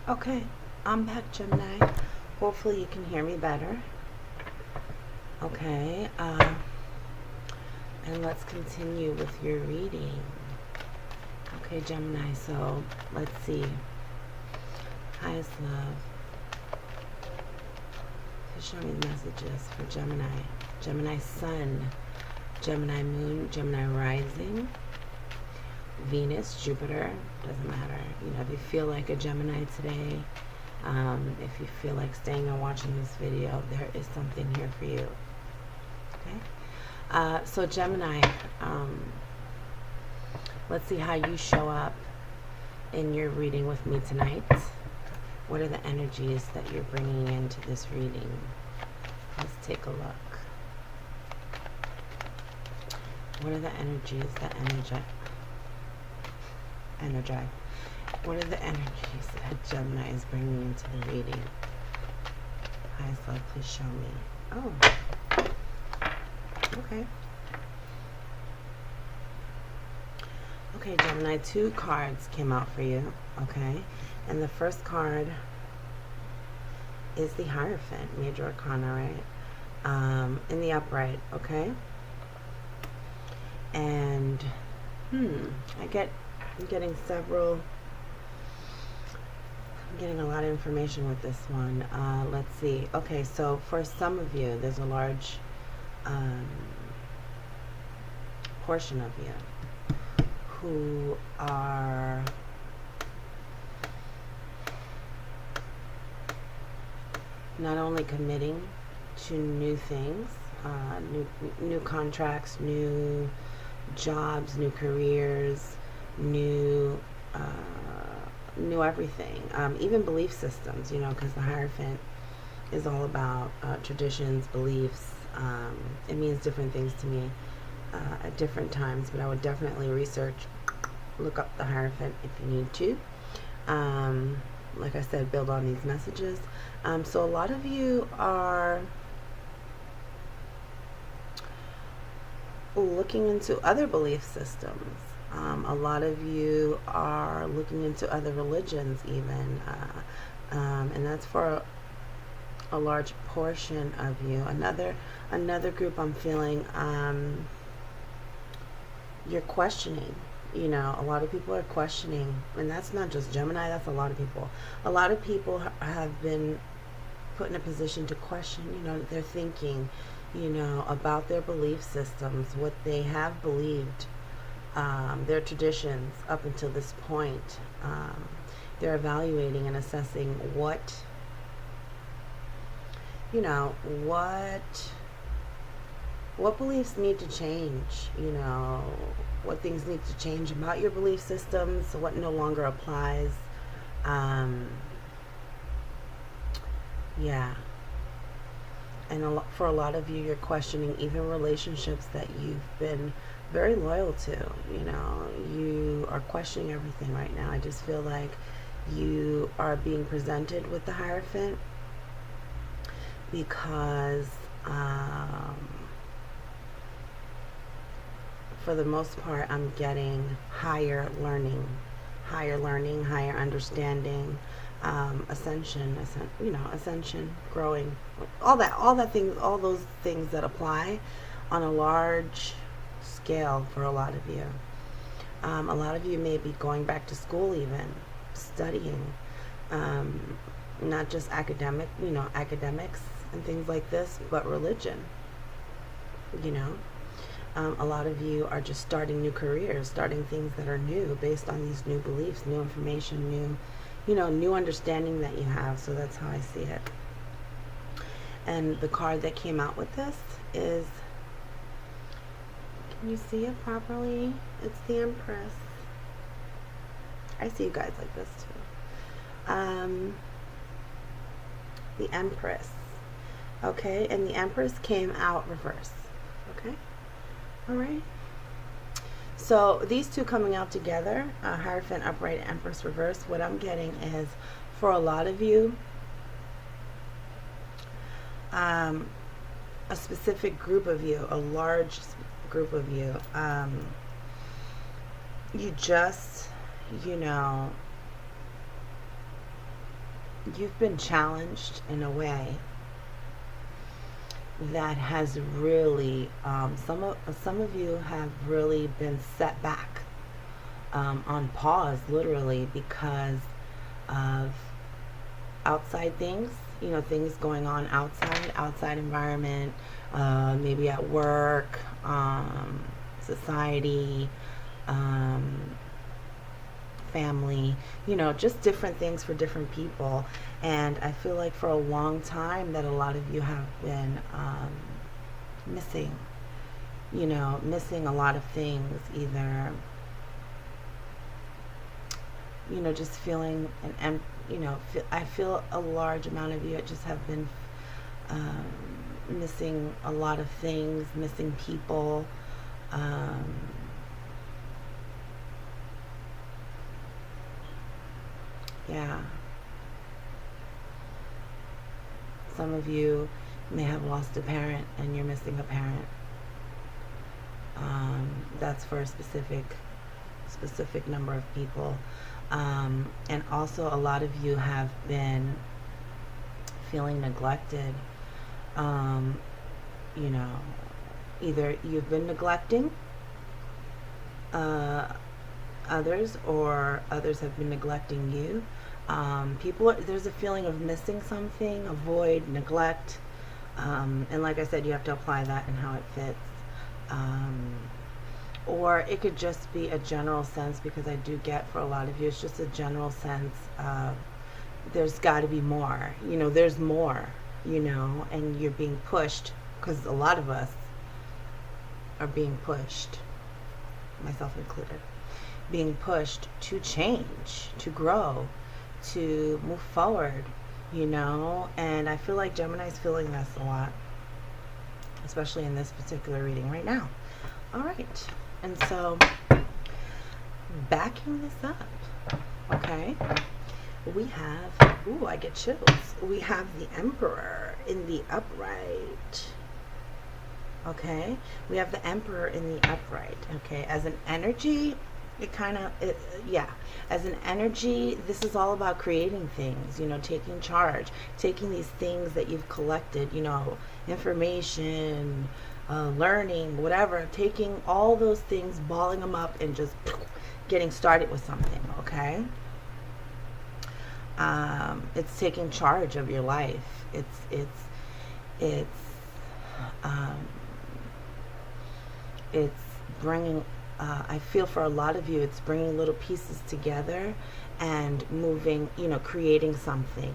Okay, I'm back, Gemini. Hopefully you can hear me better. Okay, and let's continue with your reading. Okay, Gemini, so let's see. Highest love. Please show me the messages for Gemini. Gemini Sun, Gemini Moon, Gemini Rising, Venus, Jupiter, doesn't matter. You know, if you feel like a Gemini today, if you feel like staying and watching this video, there is something here for you. Okay? So Gemini, let's see how you show up in your reading with me tonight. What are the energies that you're bringing into this reading? Let's take a look. What are the energies that energize? What are the energies that Gemini is bringing into the reading? Highest love, please show me. Oh, okay. Okay, Gemini, 2 cards came out for you, okay? And the first card is the Hierophant, Major Arcana, right? In the upright, okay? And, I'm getting a lot of information with this one. Let's see. Okay, so for some of you, there's a large portion of you who are not only committing to new things, new contracts, new jobs, new careers, new everything, even belief systems, you know, because the Hierophant is all about traditions, beliefs. It means different things to me at different times, but I would definitely look up the Hierophant if you need to. Like I said, build on these messages. So a lot of you are looking into other belief systems. A lot of you are looking into other religions even. And that's for a large portion of you. Another group I'm feeling, you're questioning. You know, a lot of people are questioning, and that's not just Gemini, that's a lot of people. A lot of people have been put in a position to question, you know, their thinking, you know, about their belief systems, what they have believed, their traditions up until this point. They're evaluating and assessing what beliefs need to change, you know, what things need to change about your belief systems, what no longer applies. Yeah. And for a lot of you, you're questioning even relationships that you've been very loyal to. You know, you are questioning everything right now. I just feel like you are being presented with the Hierophant because for the most part, I'm getting higher learning, higher understanding, ascension, growing, all those things that apply on a large scale for a lot of you. A lot of you may be going back to school, even studying, not just academics and things like this, but religion, you know. A lot of you are just starting new careers, starting things that are new based on these new beliefs, new information, new understanding that you have. So that's how I see it. And the card that came out with this is, can you see it properly? It's the Empress. I see you guys like this too. The Empress. Okay, and the Empress came out reverse. Okay. All right. So these two coming out together, Hierophant upright, Empress reverse, what I'm getting is, for a lot of you, a specific group of you, a large group of you, you just, you've been challenged in a way that has really, some of you have really been set back, on pause, literally, because of outside things, things going on outside environment, maybe at work, society, family, just different things for different people. And I feel like for a long time that a lot of you have been missing, missing a lot of things, either, just feeling I feel a large amount of you just have been missing a lot of things, missing people. Yeah. Some of you may have lost a parent and you're missing a parent. That's for a specific number of people. And also a lot of you have been feeling neglected. Either you've been neglecting others, or others have been neglecting you. There's a feeling of missing something, a void, neglect, and like I said, you have to apply that and how it fits. Or it could just be a general sense, because I do get, for a lot of you, it's just a general sense of there's got to be more. There's more, and you're being pushed, because a lot of us are being pushed, myself included, being pushed to change, to grow, to move forward, and I feel like Gemini's feeling this a lot, especially in this particular reading right now. All right, and so backing this up, okay, we have, ooh, I get chills. We have the Emperor in the upright. Okay, we have the Emperor in the upright. Okay, as an energy, as an energy, this is all about creating things, taking charge, taking these things that you've collected, information, learning, whatever, taking all those things, balling them up, and just getting started with something. Okay, it's taking charge of your life. It's bringing, I feel for a lot of you, it's bringing little pieces together and moving, creating something.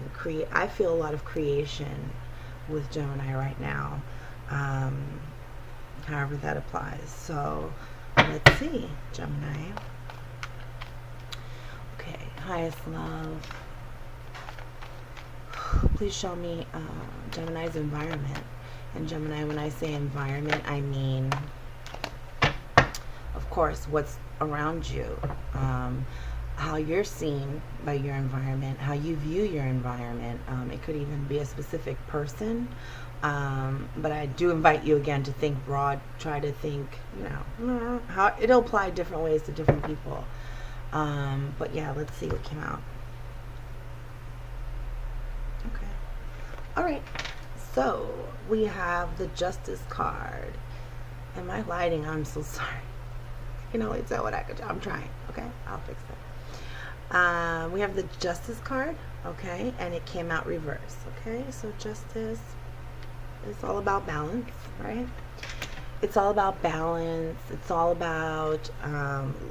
I feel a lot of creation with Gemini right now, however that applies. So let's see, Gemini. Okay, highest love. Please show me Gemini's environment. And Gemini, when I say environment, I mean, of course, what's around you, how you're seen by your environment, how you view your environment. It could even be a specific person, but I do invite you again to think broad. Try to think, how it'll apply different ways to different people. But yeah, let's see what came out. Okay. All right. So we have the Justice card. Am I lighting? I'm so sorry. I can only tell what I could do. I'm trying. Okay, I'll fix it. We have the Justice card. Okay, and it came out reverse. Okay, so Justice is all about balance, right? It's all about balance. It's all about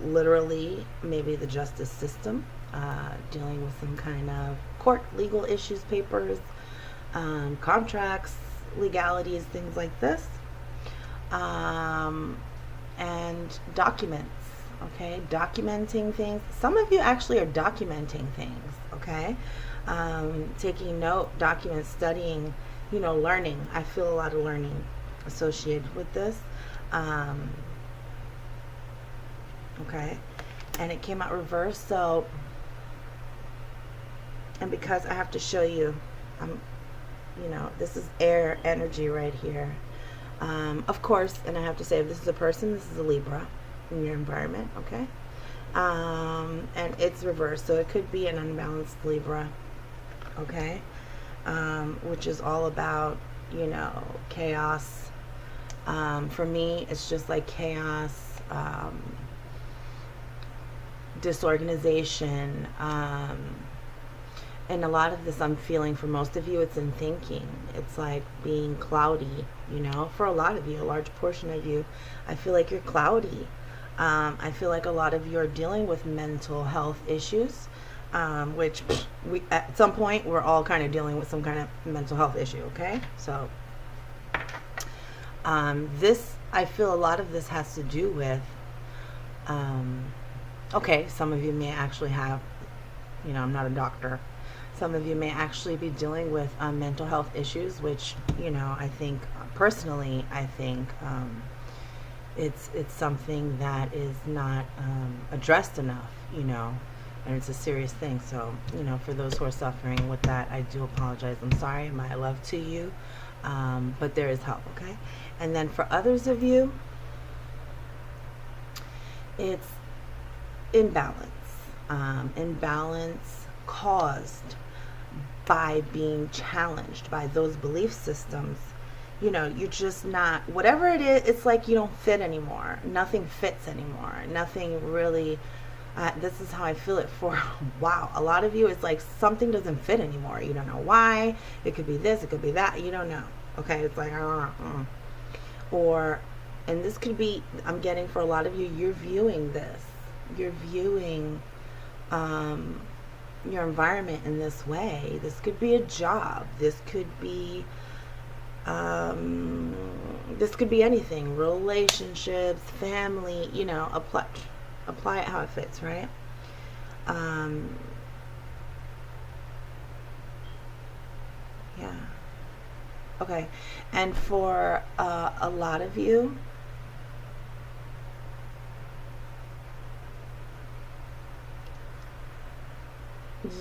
literally maybe the justice system, dealing with some kind of court legal issues, papers, contracts, legalities, things like this, and documents. Okay, documenting things. Some of you actually are documenting things. Okay, taking note, documents, studying, learning. I feel a lot of learning associated with this. Okay, and it came out reverse. So, and because I have to show you, this is air energy right here. Of course, and I have to say, if this is a person, this is a Libra in your environment, okay? And it's reversed, so it could be an unbalanced Libra. okay? Which is all about, chaos. For me, it's just like chaos, disorganization, and a lot of this I'm feeling for most of you, it's in thinking. It's like being cloudy, for a lot of you, a large portion of you, I feel like you're cloudy. I feel like a lot of you are dealing with mental health issues, which we at some point we're all kind of dealing with some kind of mental health issue. Okay, so this, I feel a lot of this has to do with. Okay, some of you may actually have, I'm not a doctor. Some of you may actually be dealing with mental health issues, which, I think, personally, I think it's something that is not addressed enough, and it's a serious thing. So, for those who are suffering with that, I do apologize. I'm sorry. My love to you. But there is help, okay? And then for others of you, it's imbalance. Imbalance caused by being challenged by those belief systems. You're just not, whatever it is, it's like you don't fit anymore. Nothing fits anymore. Nothing really, this is how I feel it for a while. A lot of you, it's like something doesn't fit anymore. You don't know why. It could be this, it could be that. You don't know. Okay, it's like, or, and this could be, I'm getting for a lot of you, you're viewing this. You're viewing your environment in this way. This could be a job. This could be anything. Relationships, family. Apply it how it fits, right? Yeah. Okay. And for a lot of you,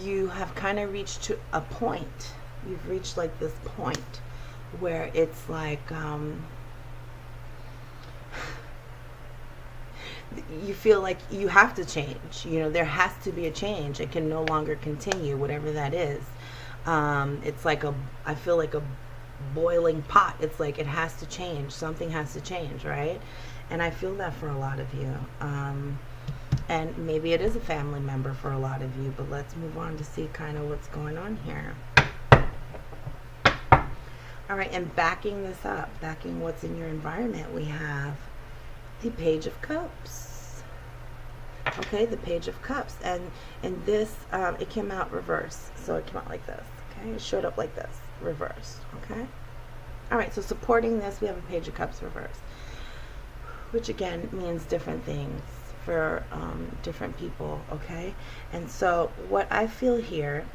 you have kind of reached to a point. You've reached like this point where it's like you feel like you have to change. There has to be a change. It can no longer continue, whatever that is. It's like I feel like a boiling pot. It's like it has to change. Something has to change, right? And I feel that for a lot of you. And maybe it is a family member for a lot of you, but let's move on to see kind of what's going on here. All right, and backing this up, backing what's in your environment, we have the Page of Cups. Okay, the Page of Cups. And this, it came out reverse. So it came out like this, okay? It showed up like this, reversed, okay? All right, so supporting this, we have a Page of Cups reversed, which again means different things for different people, okay? And so what I feel here,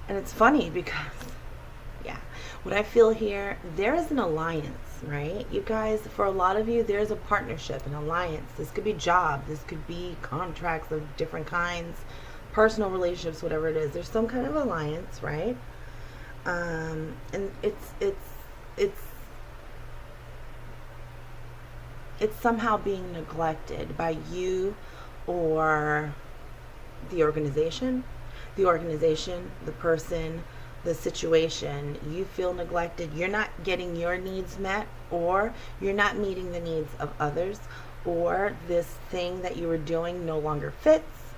and it's funny because, yeah, what I feel here, there is an alliance, right? You guys, for a lot of you, there's a partnership, an alliance. This could be job, this could be contracts of different kinds, personal relationships, whatever it is. There's some kind of alliance, right? And it's somehow being neglected by you or the organization, the person, the situation. You feel neglected. You're not getting your needs met, or you're not meeting the needs of others, or this thing that you were doing no longer fits.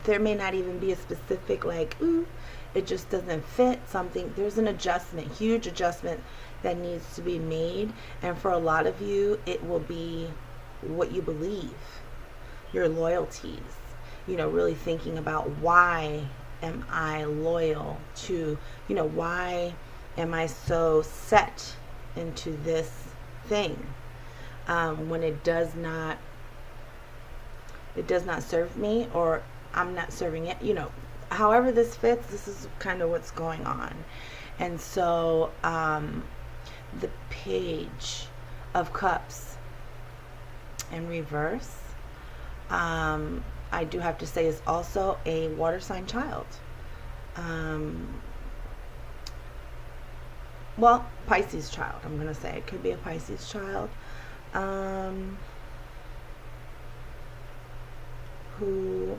There may not even be a specific like, ooh, it just doesn't fit something. There's an adjustment, huge adjustment that needs to be made. And for a lot of you, it will be what you believe, your loyalties, really thinking about, why am I loyal to, why am I so set into this thing when it does not serve me, or I'm not serving it, however this fits. This is kind of what's going on. And so the Page of Cups in reverse, I do have to say, is also a water sign child. Well, Pisces child, I'm going to say. It could be a Pisces child who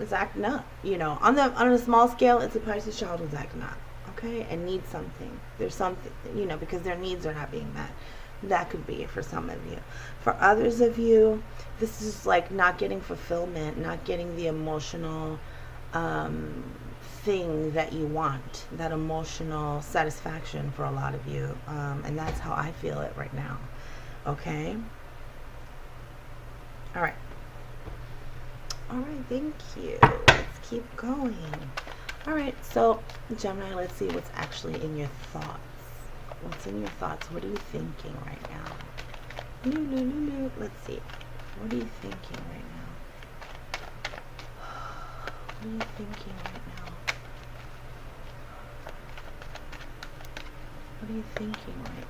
is acting up. You know, on a small scale, it's a Pisces child who's acting up, okay, and needs something. There's something, you know, because their needs are not being met. That could be for some of you. For others of you, this is like not getting fulfillment, not getting the emotional thing that you want, that emotional satisfaction for a lot of you. And that's how I feel it right now. Okay? All right. All right, thank you. Let's keep going. All right, so Gemini, let's see what's actually in your thoughts. What's in your thoughts? What are you thinking right now? Let's see. What are you thinking right now? What are you thinking right now? What are you thinking right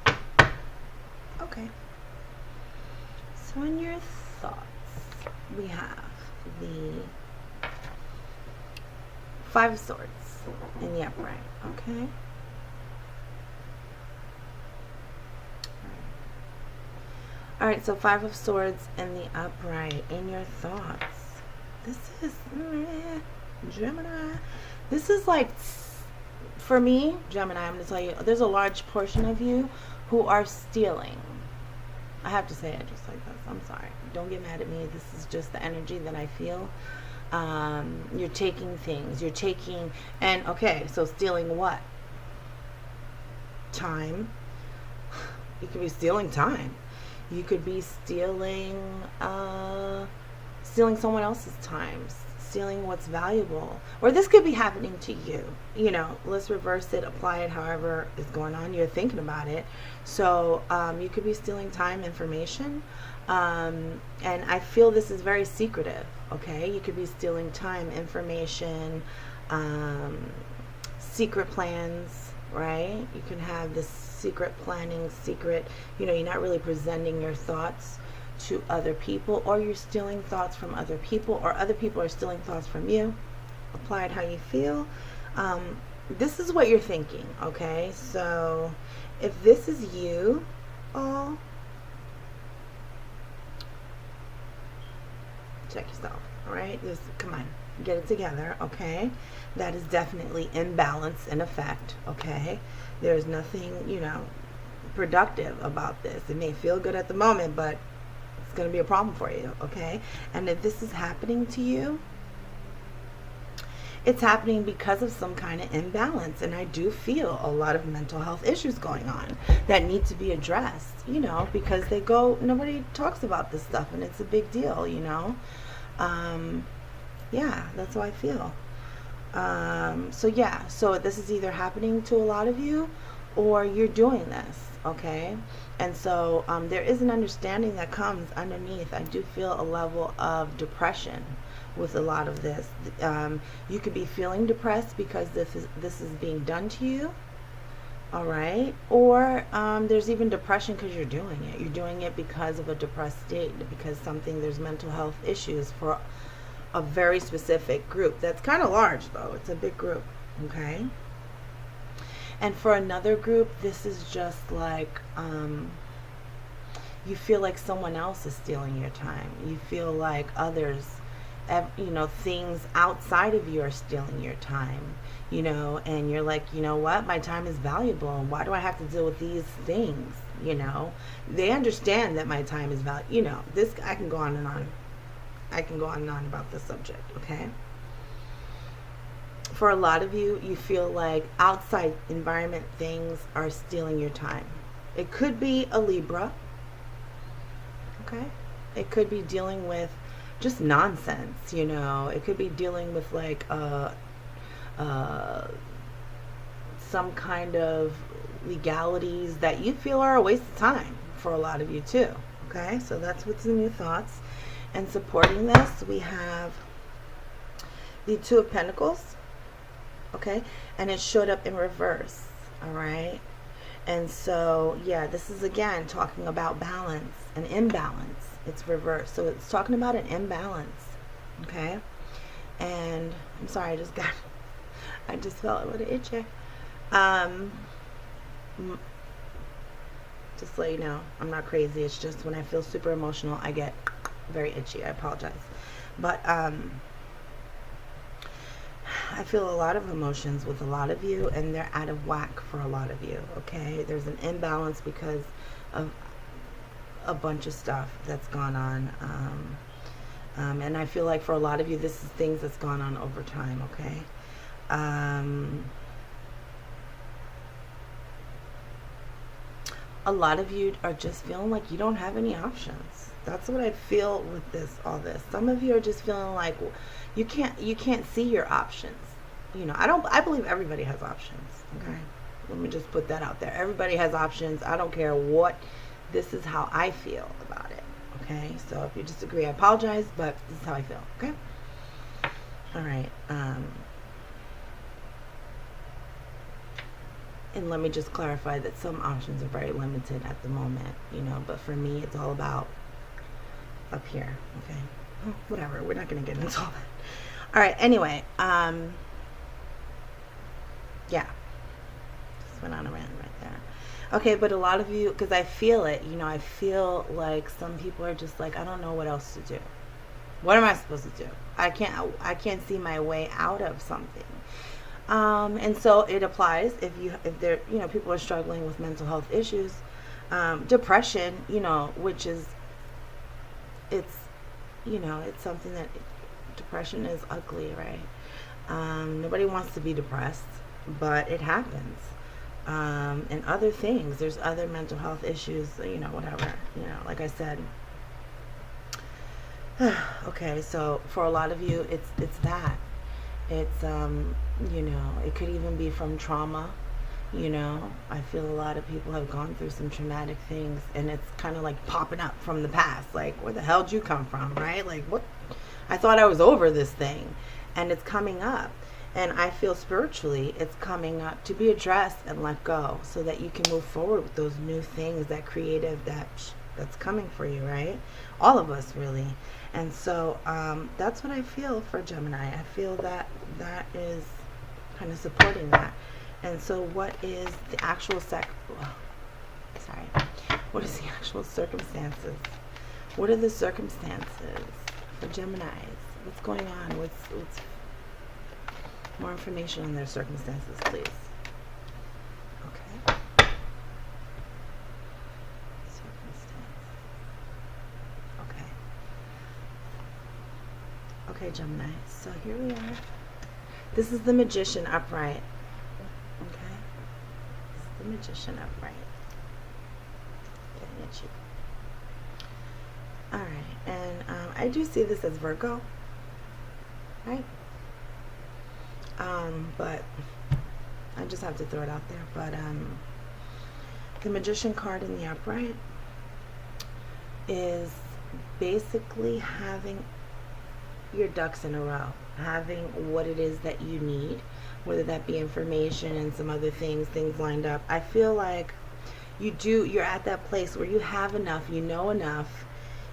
now? Okay. So in your thoughts, we have the Five of Swords in the upright, okay? All right, so Five of Swords in the upright in your thoughts. This is, Gemini, this is like, for me, Gemini, I'm going to tell you, there's a large portion of you who are stealing. I have to say it just like this. I'm sorry. Don't get mad at me. This is just the energy that I feel. You're taking things. You're taking, and okay, so stealing what? Time. You could be stealing time. You could be stealing someone else's time, stealing what's valuable. Or this could be happening to you. You know, let's reverse it, apply it however is going on. You're thinking about it. So you could be stealing time, information. And I feel this is very secretive, okay? You could be stealing time, information, secret plans, right? You can have this secret planning, secret, you know, you're not really presenting your thoughts to other people, or you're stealing thoughts from other people, or other people are stealing thoughts from you. Apply it how you feel. This is what you're thinking, okay? So if this is you, all, check yourself, all right? Just come on, get it together, okay? That is definitely imbalance in effect, okay? There's nothing, you know, productive about this. It may feel good at the moment, but it's going to be a problem for you, okay? And if this is happening to you, it's happening because of some kind of imbalance. And I do feel a lot of mental health issues going on that need to be addressed, you know, because they go, nobody talks about this stuff and it's a big deal, you know? Yeah, that's how I feel. So yeah, so this is either happening to a lot of you or you're doing this, okay? And so there is an understanding that comes underneath. I do feel a level of depression with a lot of this. You could be feeling depressed because this is being done to you, all right? Or there's even depression because you're doing it. You're doing it because of a depressed state, because there's mental health issues for a very specific group. That's kind of large though. It's a big group, okay? And for another group, this is just like you feel like someone else is stealing your time. You feel like others, you know, things outside of you are stealing your time, you know, and you're like, you know what, my time is valuable, and why do I have to deal with these things, you know? They understand that my time is valuable, you know. This, I can go on and on. I can go on and on about this subject, okay? For a lot of you, you feel like outside environment things are stealing your time. It could be a Libra, okay? It could be dealing with just nonsense, you know? It could be dealing with like some kind of legalities that you feel are a waste of time for a lot of you too, okay? So that's what's in your thoughts. And supporting this, we have the Two of Pentacles, okay? And it showed up in reverse, all right? And so, yeah, this is, again, talking about balance and imbalance. It's reversed. So it's talking about an imbalance, okay? And I'm sorry, I just felt it with an itchy. Just so you know, I'm not crazy. It's just when I feel super emotional, I get very itchy. I apologize. But I feel a lot of emotions with a lot of you, and they're out of whack for a lot of you, okay? There's an imbalance because of a bunch of stuff that's gone on. And I feel like for a lot of you, this is things that's gone on over time, okay? A lot of you are just feeling like you don't have any options. That's what I feel with all this. Some of you are just feeling like you can't see your options. You know, I believe everybody has options, okay? Let me just put that out there. Everybody has options. I don't care what. This is how I feel about it, okay? So if you disagree, I apologize, but this is how I feel, okay? All right. And let me just clarify that some options are very limited at the moment, you know, but for me, it's all about up here, okay? Oh, whatever, we're not going to get into all that. All right, anyway, yeah, just went on a rant right there. Okay, but a lot of you, because I feel it, you know, I feel like some people are just like, I don't know what else to do. What am I supposed to do? I can't see my way out of something. And so it applies if there, you know, people are struggling with mental health issues, depression, you know, which is, it's, you know, it's something that depression is ugly, right? Nobody wants to be depressed, but it happens. And other things, there's other mental health issues, you know, whatever, you know, like I said. Okay, so for a lot of you, it's that. It's, you know, it could even be from trauma. You know, I feel a lot of people have gone through some traumatic things, and it's kind of like popping up from the past. Like, where the hell did you come from, right? Like, what? I thought I was over this thing, and it's coming up. And I feel spiritually it's coming up to be addressed and let go so that you can move forward with those new things, that creative, that's coming for you, right? All of us, really. And so that's what I feel for Gemini. I feel that is kind of supporting that. And so what is the actual what is the actual circumstances? What are the circumstances for Geminis? What's going on? What's more information on their circumstances, please? Okay. Okay, Gemini, so here we are. This is the Magician upright. Okay? This is the Magician upright. Getting itchy. Alright, and I do see this as Virgo. Right? But I just have to throw it out there. But the Magician card in the upright is basically having your ducks in a row, having what it is that you need, whether that be information and some other things lined up. I feel like you're at that place where you have enough, you know enough,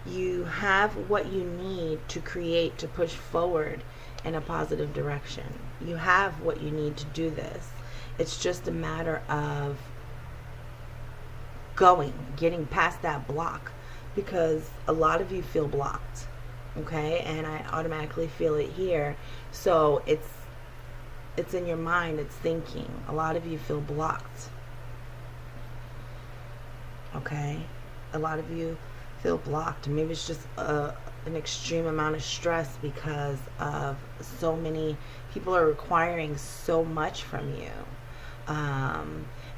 you have what you need to create, to push forward in a positive direction. You have what you need to do this. It's just a matter of getting past that block, because a lot of you feel blocked. Okay, and I automatically feel it here. So it's in your mind, it's thinking. A lot of you feel blocked. Okay, a lot of you feel blocked. Maybe it's just an extreme amount of stress because of so many people are requiring so much from you.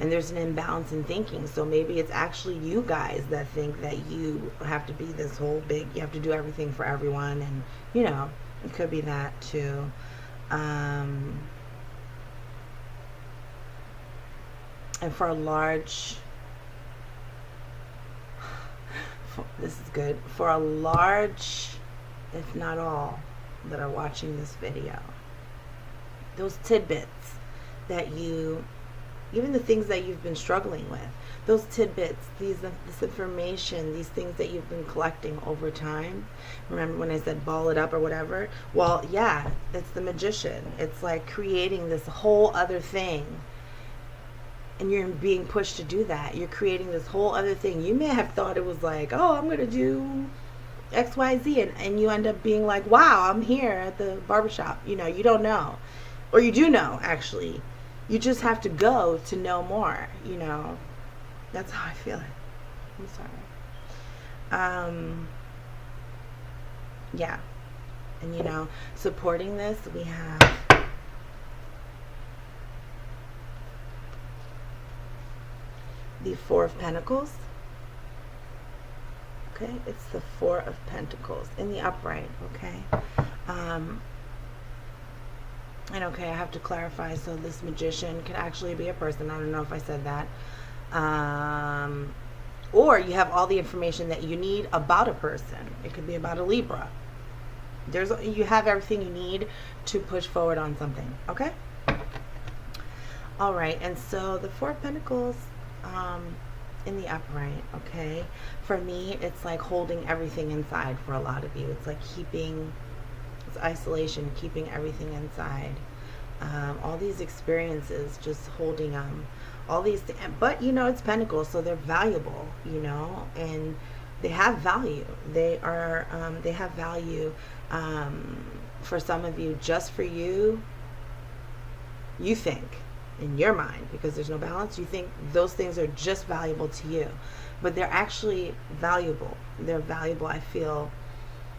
And there's an imbalance in thinking. So maybe it's actually you guys that think that you have to be this whole big, you have to do everything for everyone. And, you know, it could be that too. And for a large, this is good, for a large, if not all, that are watching this video, those tidbits that you, even the things that you've been struggling with, those tidbits, this information, these things that you've been collecting over time. Remember when I said ball it up or whatever? Well, yeah, it's the Magician. It's like creating this whole other thing. And you're being pushed to do that. You're creating this whole other thing. You may have thought it was like, oh, I'm going to do XYZ, and you end up being like, wow, I'm here at the barbershop. You don't know. Or you do know, actually. You just have to go to know more. That's how I feel it. I'm sorry. Yeah. And supporting this, we have the Four of Pentacles. Okay, it's the Four of Pentacles in the upright. Okay. And okay, I have to clarify. So this Magician could actually be a person. I don't know if I said that. Or you have all the information that you need about a person. It could be about a Libra. You have everything you need to push forward on something. Okay. All right. And so the Four of Pentacles in the upright. Okay. For me, it's like holding everything inside. For a lot of you, it's like it's isolation, keeping everything inside. All these experiences, just holding all these things. But it's Pentacles, so they're valuable. And they have value. They have value. For some of you, just for you, you think in your mind, because there's no balance, you think those things are just valuable to you, but they're actually valuable. They're valuable, I feel,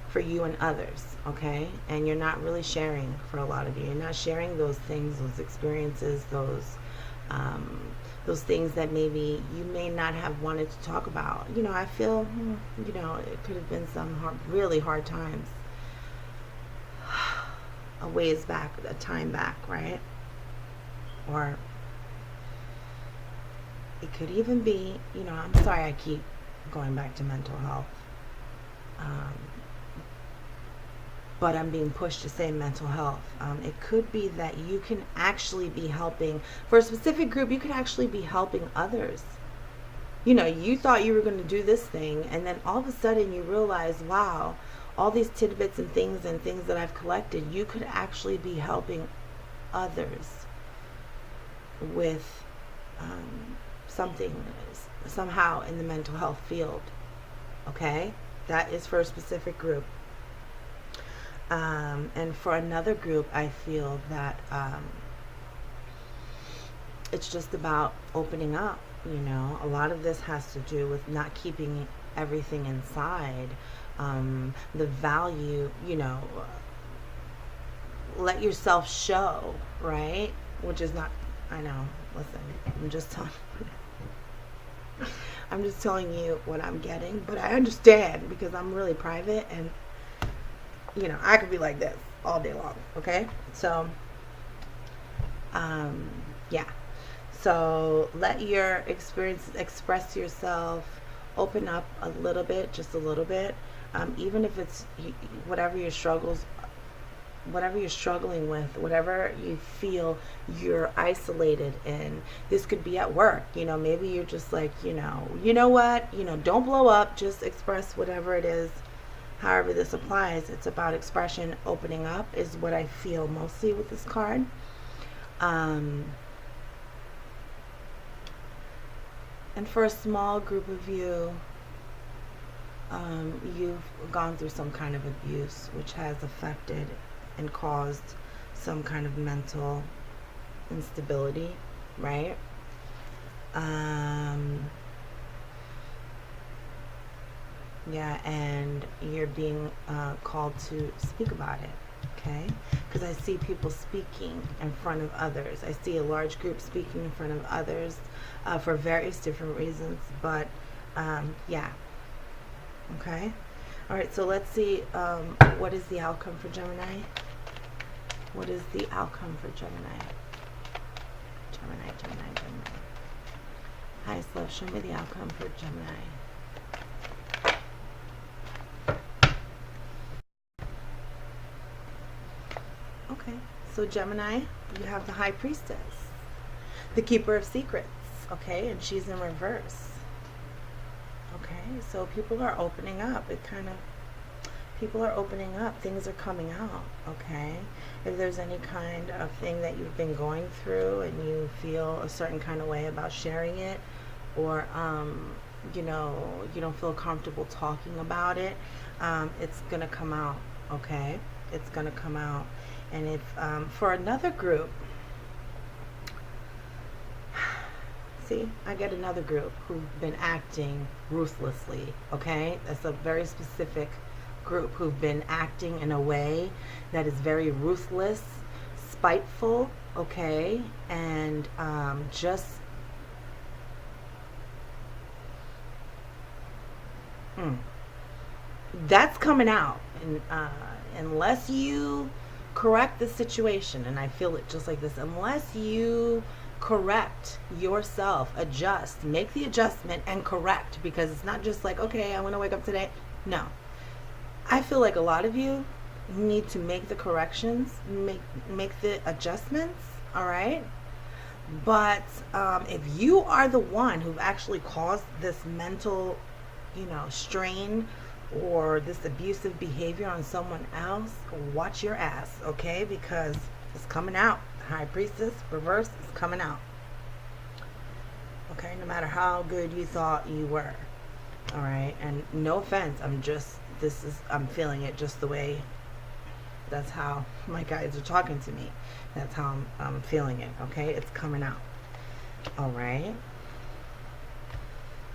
for you and others. Okay. And you're not really sharing. For a lot of you, you're not sharing those things, those experiences, those things that maybe you may not have wanted to talk about. I feel it could have been some really hard times a ways back, a time back, right? Or it could even be, I'm sorry I keep going back to mental health, but I'm being pushed to say mental health. It could be that you can actually be helping, for a specific group, you could actually be helping others. You thought you were going to do this thing, and then all of a sudden you realize, wow, all these tidbits and things that I've collected, you could actually be helping others with something, somehow in the mental health field. Okay? That is for a specific group. And for another group, I feel that it's just about opening up. A lot of this has to do with not keeping everything inside. The value, let yourself show, right? Which is not, I know, listen, I'm just telling you what I'm getting, but I understand because I'm really private, and I could be like this all day long. Okay. So yeah, so let your experience express yourself, open up a little bit, just a little bit, even if it's whatever your struggles, whatever you're struggling with, whatever you feel you're isolated in. This could be at work. Maybe you're just like, you know what, don't blow up, just express whatever it is. However this applies, it's about expression. Opening up is what I feel mostly with this card. And for a small group of you, you've gone through some kind of abuse, which has affected and caused some kind of mental instability, right? Yeah, and you're being called to speak about it, okay? Because I see people speaking in front of others. I see a large group speaking in front of others for various different reasons, but yeah, okay? All right, so let's see, what is the outcome for Gemini? What is the outcome for Gemini? Gemini. Highest love, show me the outcome for Gemini. Okay, so Gemini, you have the High Priestess, the Keeper of Secrets, okay, and she's in reverse. Okay, so people are opening up. People are opening up. Things are coming out, okay? If there's any kind of thing that you've been going through and you feel a certain kind of way about sharing it, or you don't feel comfortable talking about it, it's gonna come out. Okay, it's gonna come out. And if for another group, see, I get another group who've been acting ruthlessly. Okay, that's a very specific group who've been acting in a way that is very ruthless, spiteful. Okay, and just that's coming out. And unless you correct the situation, and I feel it just like this, unless you correct yourself, adjust, make the adjustment and correct, because it's not just like, okay, I want to wake up today. No, I feel like a lot of you need to make the corrections, make the adjustments. All right. But if you are the one who actually caused this mental, strain, or this abusive behavior on someone else, watch your ass, okay? Because it's coming out. The High Priestess reverse is coming out. Okay, no matter how good you thought you were. All right, and no offense, I'm feeling it just the way, that's how my guides are talking to me. That's how I'm feeling it, okay? It's coming out. All right?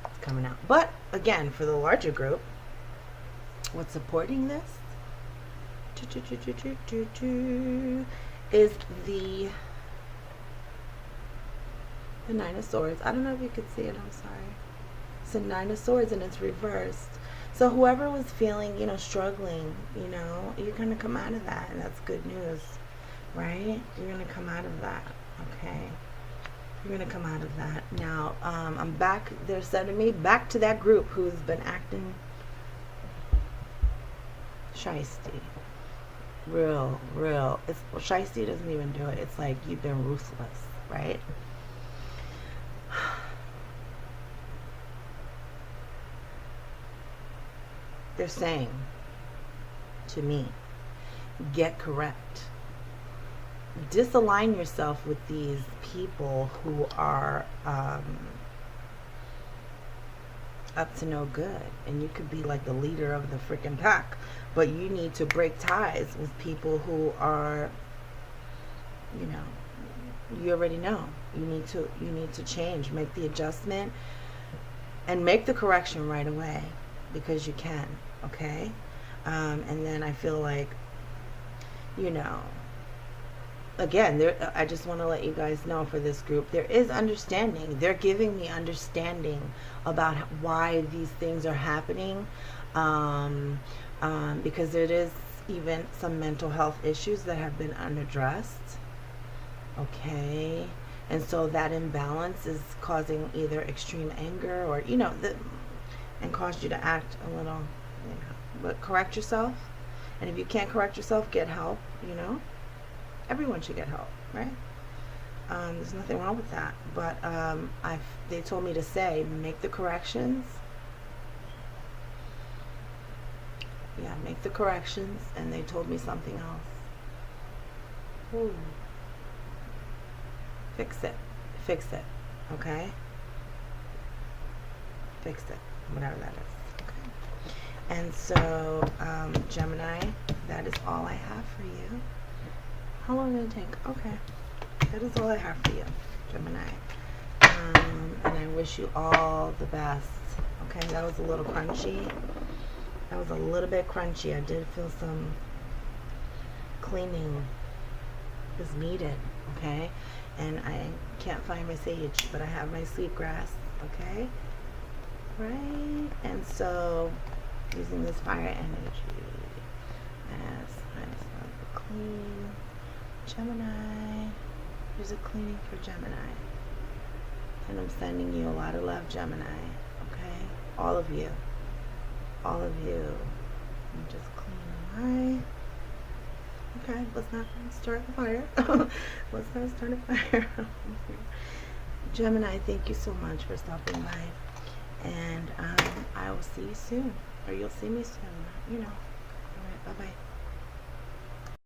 It's coming out. But, again, for the larger group, what's supporting this is the Nine of Swords. I don't know if you could see it. I'm sorry. It's the Nine of Swords, and it's reversed. So whoever was feeling, struggling, you're going to come out of that, and that's good news, right? You're going to come out of that, okay? You're going to come out of that. Now, I'm back. They're sending me back to that group who's been acting shiesty. Real. Shiesty doesn't even do it. It's like you've been ruthless, right? They're saying to me, get correct. Disalign yourself with these people who are up to no good. And you could be like the leader of the freaking pack, but you need to break ties with people who are, you already know. You need to change, make the adjustment, and make the correction right away, because you can, okay? And then I feel like, again, I just want to let you guys know, for this group, there is understanding. They're giving me understanding about why these things are happening, because there is even some mental health issues that have been unaddressed, okay? And so that imbalance is causing either extreme anger or, and caused you to act a little, but correct yourself. And if you can't correct yourself, get help, Everyone should get help, right? There's nothing wrong with that. But they told me to say, make the corrections. Yeah, make the corrections. And they told me something else. Ooh. Fix it. Okay? Fix it. Whatever that is. Okay. And so, Gemini, that is all I have for you. How long did it take? Okay. That is all I have for you, Gemini. And I wish you all the best. Okay, that was a little crunchy. That was a little bit crunchy. I did feel some cleaning is needed, okay? And I can't find my sage, but I have my sweetgrass, okay? Right? And so, using this fire energy as I start to clean Gemini. There's a cleaning for Gemini. And I'm sending you a lot of love, Gemini, okay? All of you. I'm just cleaning my... Okay, let's not start a fire. Let's not start a fire. Gemini, thank you so much for stopping by. And I will see you soon. Or you'll see me soon. All right, bye-bye.